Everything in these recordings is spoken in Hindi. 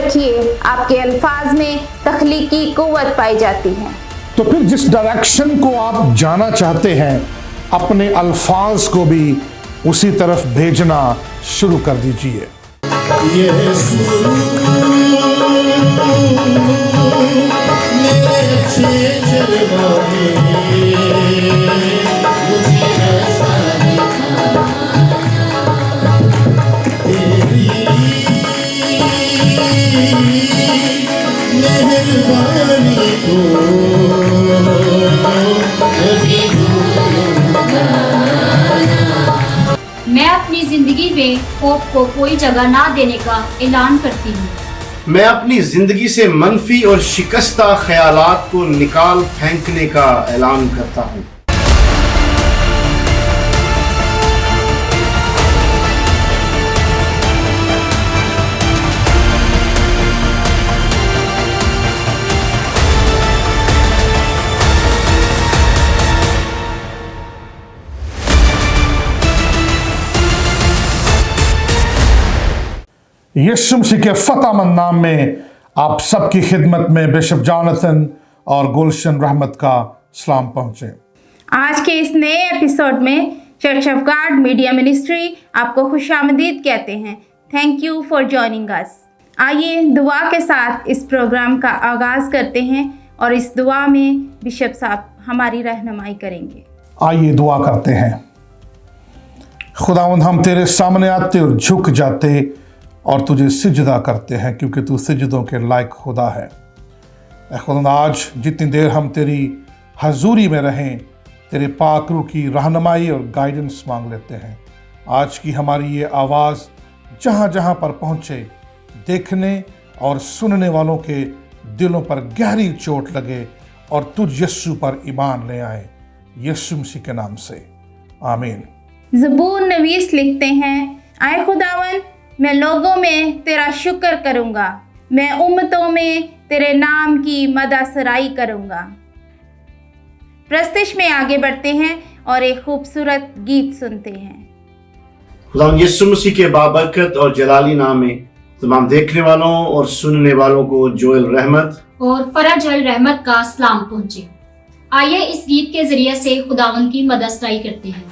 रखिए, आपके अल्फाज में तख्लीकी कुव्वत पाई जाती है। तो फिर जिस डायरेक्शन को आप जाना चाहते हैं, अपने अल्फाज को भी उसी तरफ भेजना शुरू कर दीजिए। मैं अपनी जिंदगी में खौफ को कोई जगह ना देने का ऐलान करती हूँ। मैं अपनी जिंदगी से मनफी और शिकस्ता ख्यालात को निकाल फेंकने का ऐलान करता हूँ। यीशु मसीह के फतेहमंद नाम में आप सबकी खिदमत में बिशप जॉनथन और गुलशन रहमत का सलाम पहुंचे। आज के इस नए एपिसोड में church of God media ministry आपको खुशामदीद कहते हैं। Thank you for joining us. आइए दुआ के साथ इस प्रोग्राम का आगाज़ करते हैं और इस दुआ में बिशप साहब हमारी रहनुमाई करेंगे। आइए दुआ करते हैं। खुदावंद, हम तेरे सामने आते और झुक जाते और तुझे सिजदा करते हैं, क्योंकि तू सिजदों के लायक खुदा है। खुदा, आज जितनी देर हम तेरी हजूरी में रहें, तेरे पाक रूह की रहनुमाई और गाइडेंस मांग लेते हैं। आज की हमारी ये आवाज़ जहाँ जहाँ पर पहुँचे, देखने और सुनने वालों के दिलों पर गहरी चोट लगे और तुझ यीशु पर ईमान ले आए, यीशु मसीह के नाम से, आमीन। ज़बूर नवीस लिखते हैं, आए खुदावन, मैं लोगों में तेरा शुक्र करूँगा, मैं उम्मतों में तेरे नाम की मदासराई करूँगा। प्रस्तिश में आगे बढ़ते हैं और एक खूबसूरत गीत सुनते हैं। खुदावंद यीशु मसीह के बाबरकत और जलाली नाम में तमाम देखने वालों और सुनने वालों को जोएल रहमत और फरज अल रहमत का सलाम पहुँचे। आइए इस गीत के जरिए से खुदावंद की मददसराई करते हैं।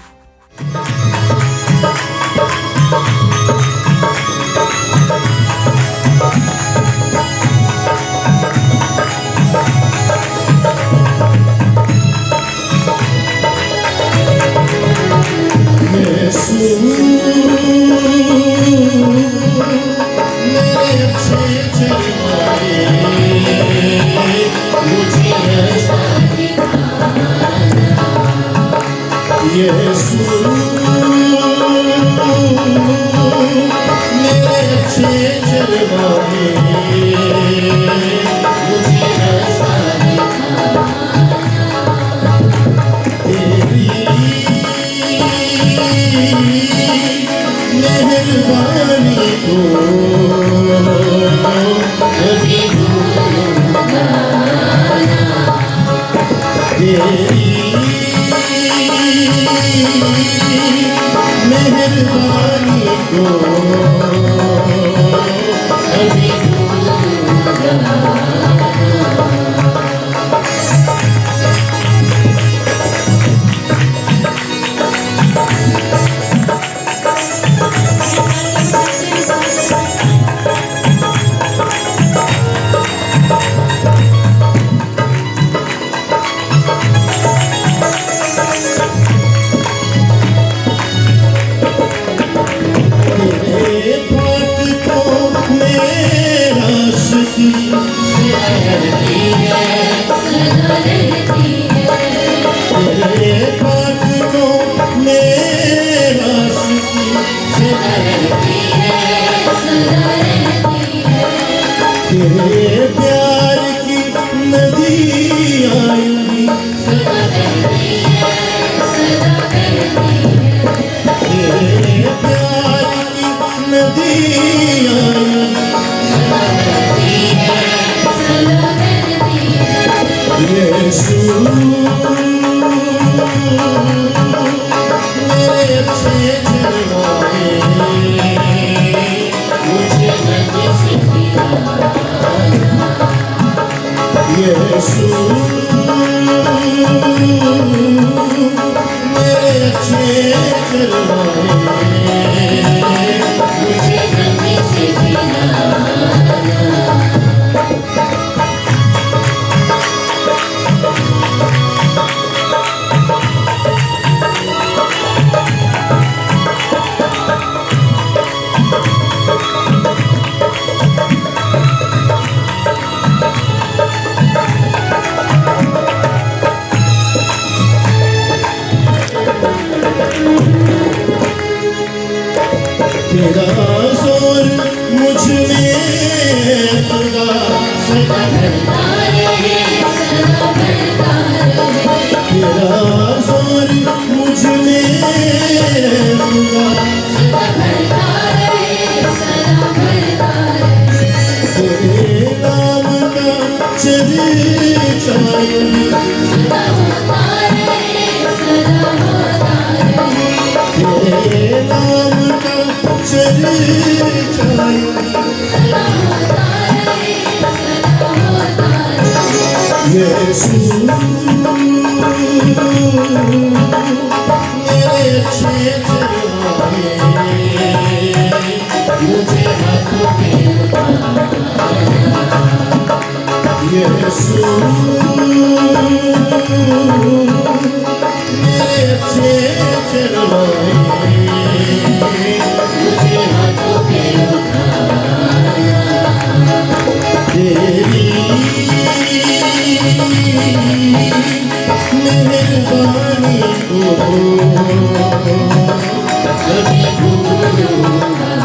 मुझे तेरा जोर मुझ में खुदा सदा भरता रहे, सदा भरता रहे। तेरा जोर मुझ में खुदा सदा भरता रहे, सदा भरता रहे। तेरे नाम का चर्चा सदा होता रहे, सदा होता रहे। तेरे नाम का चर्चा सदा होता रहे, सदा होता रहे। यीशु मेरे अच्छे चरवाहे, मुझे हाथों में उठाना। यीशु मेरे अच्छे चरवाहे, मुझे हाथों में उठाना। तेरी मेहरबानी को कभी भूलूंगा।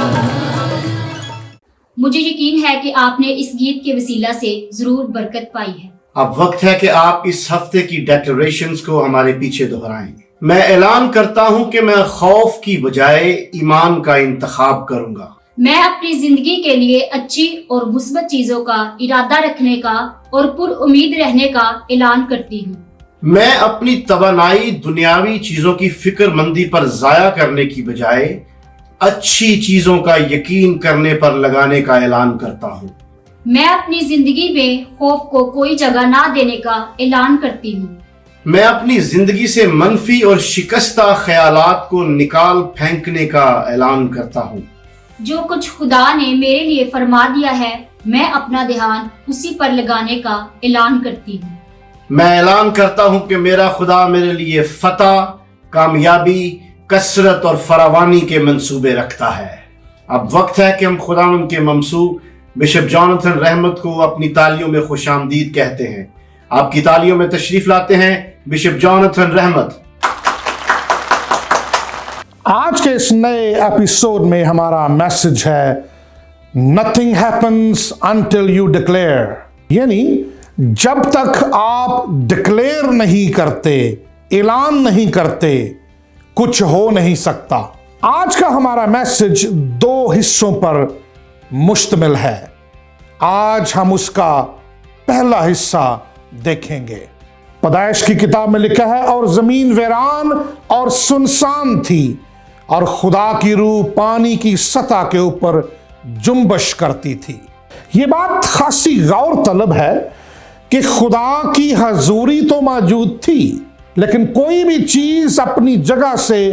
मुझे यकीन है कि आपने इस गीत के वसीला से जरूर बरकत पाई है। अब वक्त है कि आप इस हफ्ते की डेक्लरेशंस को हमारे पीछे दोहराएं। मैं ऐलान करता हूं कि मैं खौफ की बजाय ईमान का इंतखाब करूंगा। मैं अपनी जिंदगी के लिए अच्छी और मुस्बत चीजों का इरादा रखने का और पुरउम्मीद रहने का ऐलान करती हूँ। मैं अपनी तवानाई दुनियावी चीजों की फिक्रमंदी पर जाया करने की बजाय अच्छी चीजों का यकीन करने पर लगाने का ऐलान करता हूँ। मैं अपनी जिंदगी में खौफ को कोई जगह ना देने का ऐलान करती हूँ। मैं अपनी जिंदगी से मनफी और शिकस्ता ख्यालात को निकाल फेंकने का ऐलान करता हूँ। जो कुछ खुदा ने मेरे लिए फरमा दिया है, मैं अपना ध्यान उसी पर लगाने का ऐलान करती हूँ। मैं ऐलान करता हूँ कि मेरा खुदा मेरे लिए फतह, कामयाबी, कसरत और फरावानी के मंसूबे रखता है। अब वक्त है कि हम खुदावंद के ममसूब बिशप जॉनथन रहमत को अपनी तालियों में खुशामदीद कहते हैं। आपकी तालियों में तशरीफ लाते हैं बिशप जॉनथन रहमत। आज के इस नए एपिसोड में हमारा मैसेज है nothing happens until you declare, यानी जब तक आप डिक्लेयर नहीं करते, ऐलान नहीं करते, कुछ हो नहीं सकता। आज का हमारा मैसेज 2 हिस्सों पर मुश्तमिल है। आज हम उसका पहला हिस्सा देखेंगे। पैदाइश की किताब में लिखा है, और जमीन वीरान और सुनसान थी और खुदा की रूह पानी की सतह के ऊपर जुम्बश करती थी। ये बात खासी गौर तलब है कि खुदा की हजूरी तो मौजूद थी, लेकिन कोई भी चीज अपनी जगह से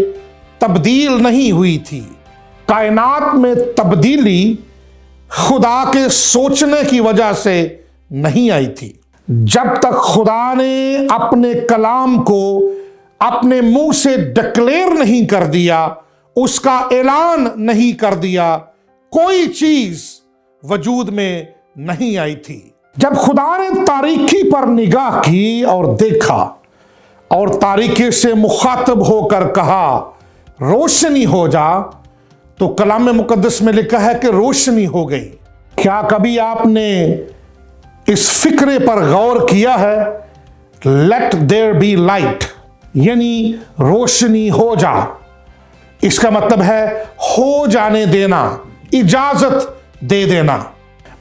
तब्दील नहीं हुई थी। कायनात में तब्दीली खुदा के सोचने की वजह से नहीं आई थी। जब तक खुदा ने अपने कलाम को अपने मुंह से डिक्लेयर नहीं कर दिया, उसका ऐलान नहीं कर दिया, कोई चीज वजूद में नहीं आई थी। जब खुदा ने तारीकी पर निगाह की और देखा और तारीकी से मुखातब होकर कहा रोशनी हो जा, तो कलाम मुकद्दस में लिखा है कि रोशनी हो गई। क्या कभी आपने इस फिक्रे पर गौर किया है, लेट देयर बी लाइट, यानी रोशनी हो जा। इसका मतलब है हो जाने देना, इजाजत दे देना।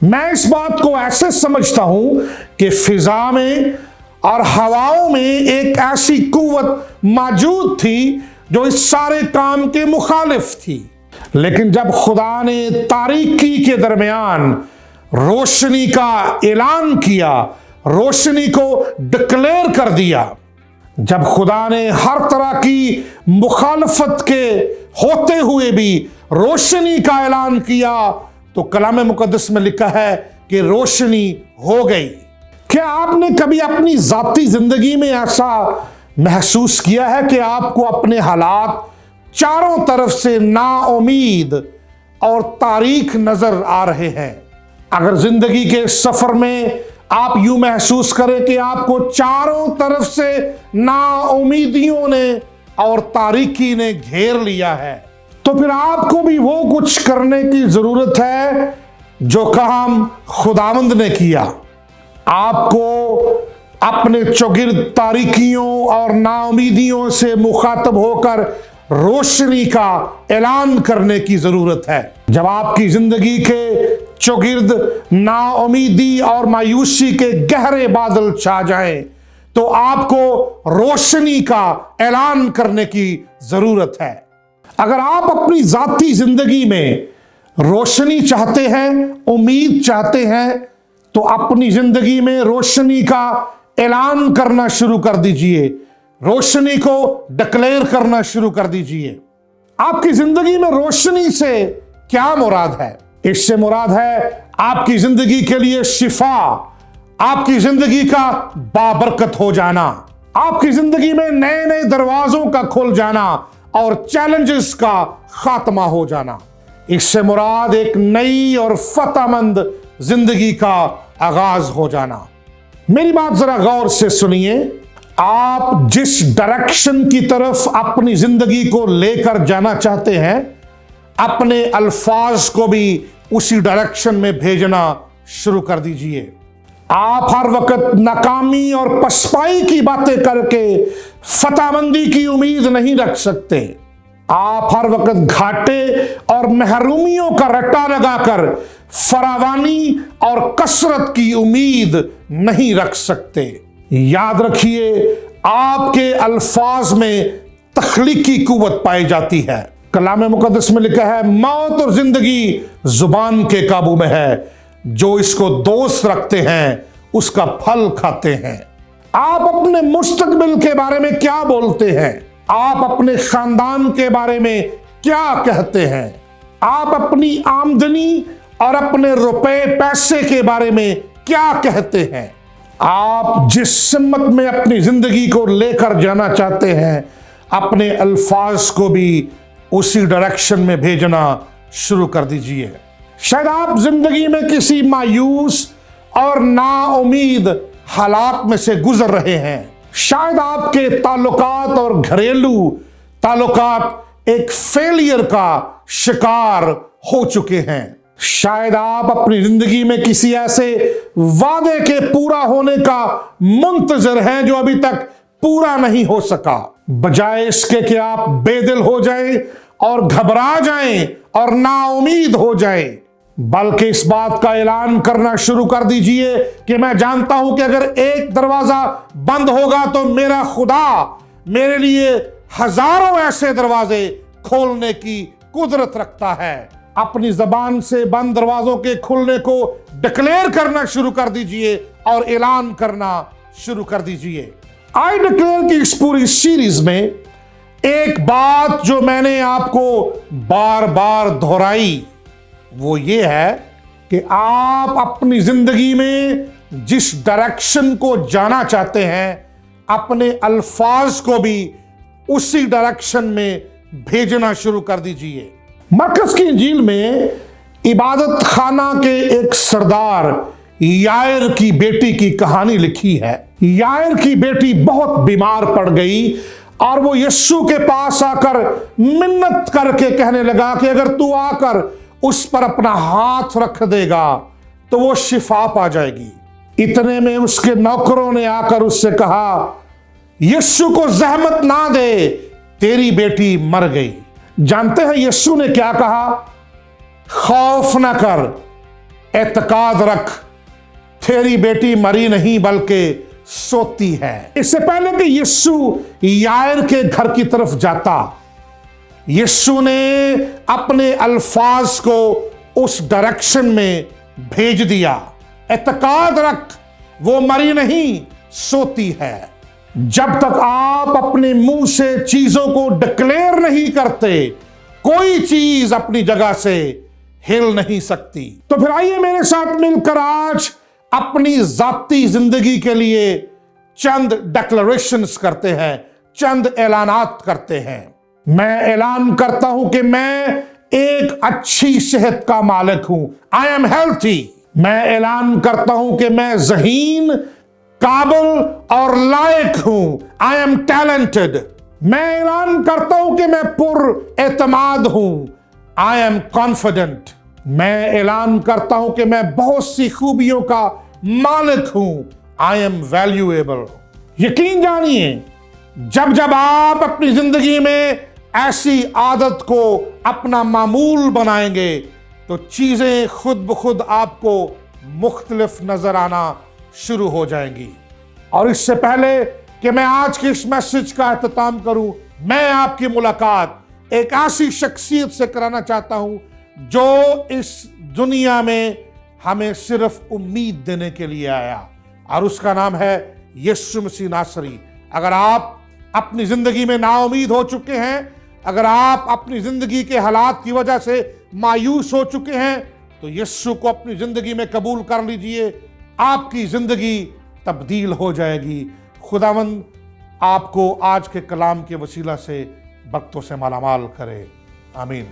मैं इस बात को ऐसे समझता हूं कि फिजा में और हवाओं में एक ऐसी कुव्वत मौजूद थी जो इस सारे काम के मुखालिफ थी, लेकिन जब खुदा ने तारीकी के दरमियान रोशनी का ऐलान किया, रोशनी को डिक्लेयर कर दिया। जब खुदा ने हर तरह की मुखालफत के होते हुए भी रोशनी का ऐलान किया तो कलाम मुकद्दस में लिखा है कि रोशनी हो गई। क्या आपने कभी अपनी जाती जिंदगी में ऐसा महसूस किया है कि आपको अपने हालात चारों तरफ से नाउमीद और तारीख नजर आ रहे हैं? अगर जिंदगी के सफर में आप यूं महसूस करें कि आपको चारों तरफ से नाउमीदियों ने और तारीकी ने घेर लिया है, तो फिर आपको भी वो कुछ करने की जरूरत है जो काम खुदावंद ने किया। आपको अपने चौगिर्द तारीकियों और नाउमीदियों से मुखातब होकर रोशनी का ऐलान करने की जरूरत है। जब आपकी जिंदगी के चौगिर्द नाउमीदी और मायूसी के गहरे बादल छा जाएं, तो आपको रोशनी का ऐलान करने की जरूरत है। अगर आप अपनी जाती जिंदगी में रोशनी चाहते हैं, उम्मीद चाहते हैं, तो अपनी जिंदगी में रोशनी का ऐलान करना शुरू कर दीजिए, रोशनी को डिक्लेयर करना शुरू कर दीजिए। आपकी जिंदगी में रोशनी से क्या मुराद है? इससे मुराद है आपकी जिंदगी के लिए शिफा, आपकी जिंदगी का बाबरकत हो जाना, आपकी जिंदगी में नए नए दरवाजों का खुल जाना और चैलेंजेस का खात्मा हो जाना। इससे मुराद एक नई और फतहमंद जिंदगी का आगाज हो जाना। मेरी बात जरा गौर से सुनिए। आप जिस डायरेक्शन की तरफ अपनी जिंदगी को लेकर जाना चाहते हैं, अपने अल्फाज को भी उसी डायरेक्शन में भेजना शुरू कर दीजिए। आप हर वक्त नाकामी और पछताई की बातें करके फतहमंदी की उम्मीद नहीं रख सकते। आप हर वक्त घाटे और महरूमियों का रट्टा लगाकर फरावानी और कसरत की उम्मीद नहीं रख सकते। याद रखिए, आपके अल्फाज में तख्लीकी कुव्वत पाई जाती है। कलाम मुकद्दस में लिखा है, मौत और जिंदगी जुबान के काबू में है, जो इसको दोस्त रखते हैं उसका फल खाते हैं। आप अपने मुस्तकबिल के बारे में क्या बोलते हैं? आप अपने खानदान के बारे में क्या कहते हैं? आप अपनी आमदनी और अपने रुपए पैसे के बारे में क्या कहते हैं? आप जिस सिमत में अपनी जिंदगी को लेकर जाना चाहते हैं, अपने अल्फाज को भी उसी डायरेक्शन में भेजना शुरू कर दीजिए। शायद आप जिंदगी में किसी मायूस और नाउमीद हालात में से गुजर रहे हैं। शायद आपके ताल्लुकात और घरेलू ताल्लुकात एक फेलियर का शिकार हो चुके हैं। शायद आप अपनी जिंदगी में किसी ऐसे वादे के पूरा होने का मुंतजर हैं जो अभी तक पूरा नहीं हो सका। बजाय इसके कि आप बेदिल हो जाएं और घबरा जाएं और नाउमीद हो जाएं, बल्कि इस बात का ऐलान करना शुरू कर दीजिए कि मैं जानता हूं कि अगर एक दरवाजा बंद होगा तो मेरा खुदा मेरे लिए हजारों ऐसे दरवाजे खोलने की कुदरत रखता है। अपनी जबान से बंद दरवाजों के खुलने को डिक्लेयर करना शुरू कर दीजिए और ऐलान करना शुरू कर दीजिए। आई डिक्लेयर की इस पूरी सीरीज में एक बात जो मैंने आपको बार बार दोहराई, वो ये है कि आप अपनी जिंदगी में जिस डायरेक्शन को जाना चाहते हैं, अपने अल्फाज को भी उसी डायरेक्शन में भेजना शुरू कर दीजिए। मरकज की इंजील में इबादत खाना के एक सरदार यायर की बेटी की कहानी लिखी है। यायर की बेटी बहुत बीमार पड़ गई और वो यीशु के पास आकर मिन्नत करके कहने लगा कि अगर तू आकर उस पर अपना हाथ रख देगा तो वो शिफा पा जाएगी। इतने में उसके नौकरों ने आकर उससे कहा, यीशु को जहमत ना दे, तेरी बेटी मर गई। जानते हैं यीशु ने क्या कहा? खौफ न कर, एतकाद रख, तेरी बेटी मरी नहीं बल्कि सोती है। इससे पहले कि यीशु यायर के घर की तरफ जाता, यीशु ने अपने अल्फाज को उस डायरेक्शन में भेज दिया। एतकाद रख, वो मरी नहीं, सोती है। जब तक आप अपने मुंह से चीजों को डिक्लेयर नहीं करते, कोई चीज अपनी जगह से हिल नहीं सकती। तो फिर आइए मेरे साथ मिलकर आज अपनी जाती जिंदगी के लिए चंद डिक्लेरेशंस करते हैं, चंद ऐलानात करते हैं। मैं ऐलान करता हूं कि मैं एक अच्छी सेहत का मालिक हूं। I am healthy. मैं ऐलान करता हूं कि मैं ज़हीन, काबिल और लायक हूं। I am talented. मैं ऐलान करता हूं कि मैं पुरएतमाद हूं। I am confident. मैं ऐलान करता हूं कि मैं बहुत सी खूबियों का मालिक हूं। I am valuable. यकीन जानिए, जब जब आप अपनी जिंदगी में ऐसी आदत को अपना मामूल बनाएंगे तो चीजें खुद ब खुद आपको मुख्तलिफ नजर आना शुरू हो जाएंगी। और इससे पहले कि मैं आज के इस मैसेज का अख्ताम करूं, मैं आपकी मुलाकात एक ऐसी शख्सियत से कराना चाहता हूं जो इस दुनिया में हमें सिर्फ उम्मीद देने के लिए आया, और उसका नाम है यीशु मसीह नासरी। अगर आप अपनी जिंदगी में नाउमीद हो चुके हैं, अगर आप अपनी जिंदगी के हालात की वजह से मायूस हो चुके हैं, तो यीशु को अपनी जिंदगी में कबूल कर लीजिए। आपकी जिंदगी तब्दील हो जाएगी। खुदावंद आपको आज के कलाम के वसीला से बरकतों से मालामाल करे। आमीन।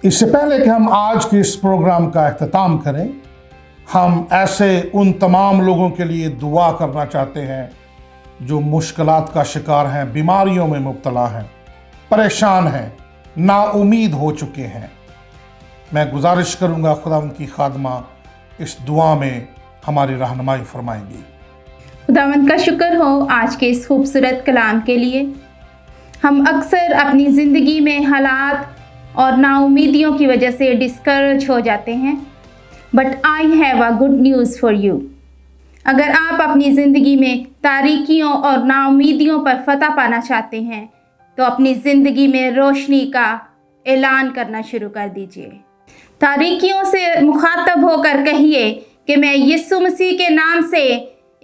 इससे पहले कि हम आज के इस प्रोग्राम का अख्ताम करें, हम ऐसे उन तमाम लोगों के लिए दुआ करना चाहते हैं जो मुश्किलात का शिकार हैं, बीमारियों में मुब्तला हैं, परेशान हैं, नाउमीद हो चुके हैं। मैं गुजारिश करूंगा खुदावंद की खादमा इस दुआ में हमारी रहनुमाई फरमाएंगी। खुदावंद का शुक्र हो आज के इस खूबसूरत कलाम के लिए। हम अक्सर अपनी ज़िंदगी में हालात और नाउमीदियों की वजह से डिस्करेज हो जाते हैं, but I have a good news for you. अगर आप अपनी ज़िंदगी में तारीकियों और नाउमीदियों पर फतह पाना चाहते हैं तो अपनी ज़िंदगी में रोशनी का ऐलान करना शुरू कर दीजिए। तारीकियों से मुखातब होकर कहिए कि मैं यीशु मसीह के नाम से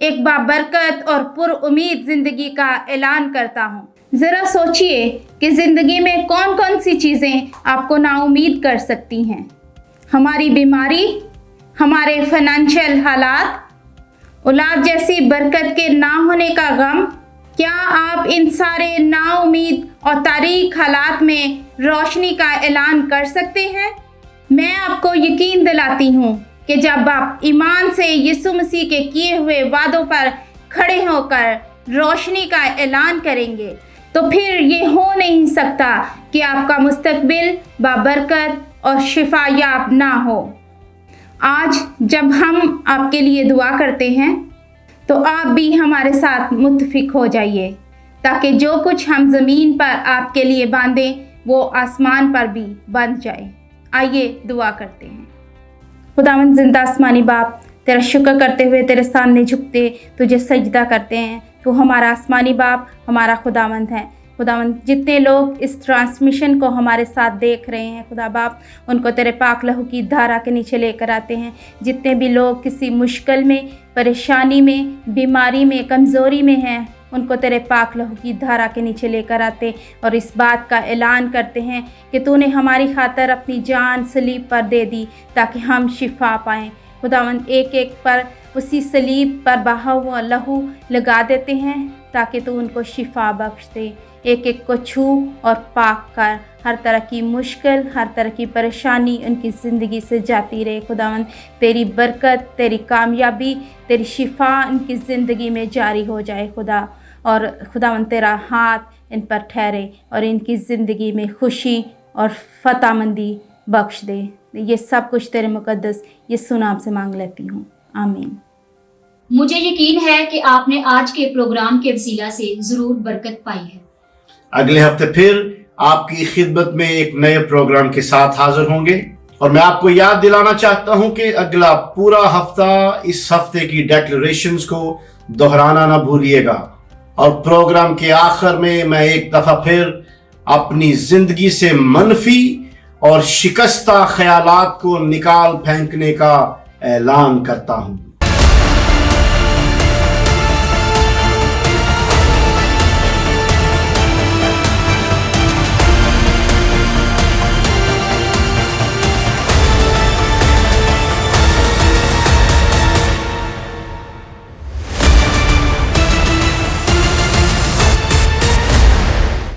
एक बाबरकत और पुरउम्मीद ज़िंदगी का ऐलान करता हूँ। ज़रा सोचिए कि ज़िंदगी में कौन कौन सी चीज़ें आपको नाउमीद कर सकती हैं। हमारी बीमारी, हमारे फाइनेंशियल हालात, औलाद जैसी बरकत के ना होने का गम। क्या आप इन सारे नाउमीद और तारीक हालात में रोशनी का ऐलान कर सकते हैं? मैं आपको यकीन दिलाती हूँ कि जब आप ईमान से यीशु मसीह के किए हुए वादों पर खड़े होकर रोशनी का ऐलान करेंगे तो फिर ये हो नहीं सकता कि आपका मुस्तकबिल बाबरकत और शिफायाब ना हो। आज जब हम आपके लिए दुआ करते हैं तो आप भी हमारे साथ मुत्तफिक हो जाइए, ताकि जो कुछ हम ज़मीन पर आपके लिए बांधें वो आसमान पर भी बंध जाए। आइए दुआ करते हैं। खुदावंद जिंदा आसमानी बाप, तेरा शुक्र करते हुए तेरे सामने झुकते तुझे सजदा करते हैं। तू हमारा आसमानी बाप, हमारा खुदावंद है। खुदावंद जितने लोग इस ट्रांसमिशन को हमारे साथ देख रहे हैं खुदा बाप, उनको तेरे पाक लहू की धारा के नीचे लेकर आते हैं। जितने भी लोग किसी मुश्किल में, परेशानी में, बीमारी में, कमज़ोरी में हैं, उनको तेरे पाक लहू की धारा के नीचे लेकर आते और इस बात का ऐलान करते हैं कि तूने हमारी खातर अपनी जान सलीब पर दे दी ताकि हम शिफा पाएँ। खुदावंद एक एक पर उसी सलीब पर बहा हुआ लहू लगा देते हैं ताकि तू उनको शिफा बख्श दे। एक एक को छू और पाक कर, हर तरह की मुश्किल, हर तरह की परेशानी उनकी ज़िंदगी से जाती रहे। खुदावंद तेरी बरकत, तेरी कामयाबी, तेरी शिफा उनकी ज़िंदगी में जारी हो जाए खुदा। और खुदावंद तेरा हाथ इन पर ठहरे और इनकी ज़िंदगी में खुशी और फतहमंदी बख्श दे। ये सब कुछ तेरे मुकद्दस यीशु नाम से मांग लेती हूँ, आमीन। मुझे यकीन है कि आपने आज के प्रोग्राम के वसीला से जरूर बरकत पाई है। अगले हफ्ते फिर आपकी खिदमत में एक नए प्रोग्राम के साथ हाजिर होंगे और मैं आपको याद दिलाना चाहता हूं कि अगला पूरा हफ्ता इस हफ्ते की डेक्लरेशंस को दोहराना ना भूलिएगा। और प्रोग्राम के आखिर में मैं एक दफा फिर अपनी जिंदगी से मनफी और शिकस्ता ख्यालात को निकाल फेंकने का ऐलान करता हूं।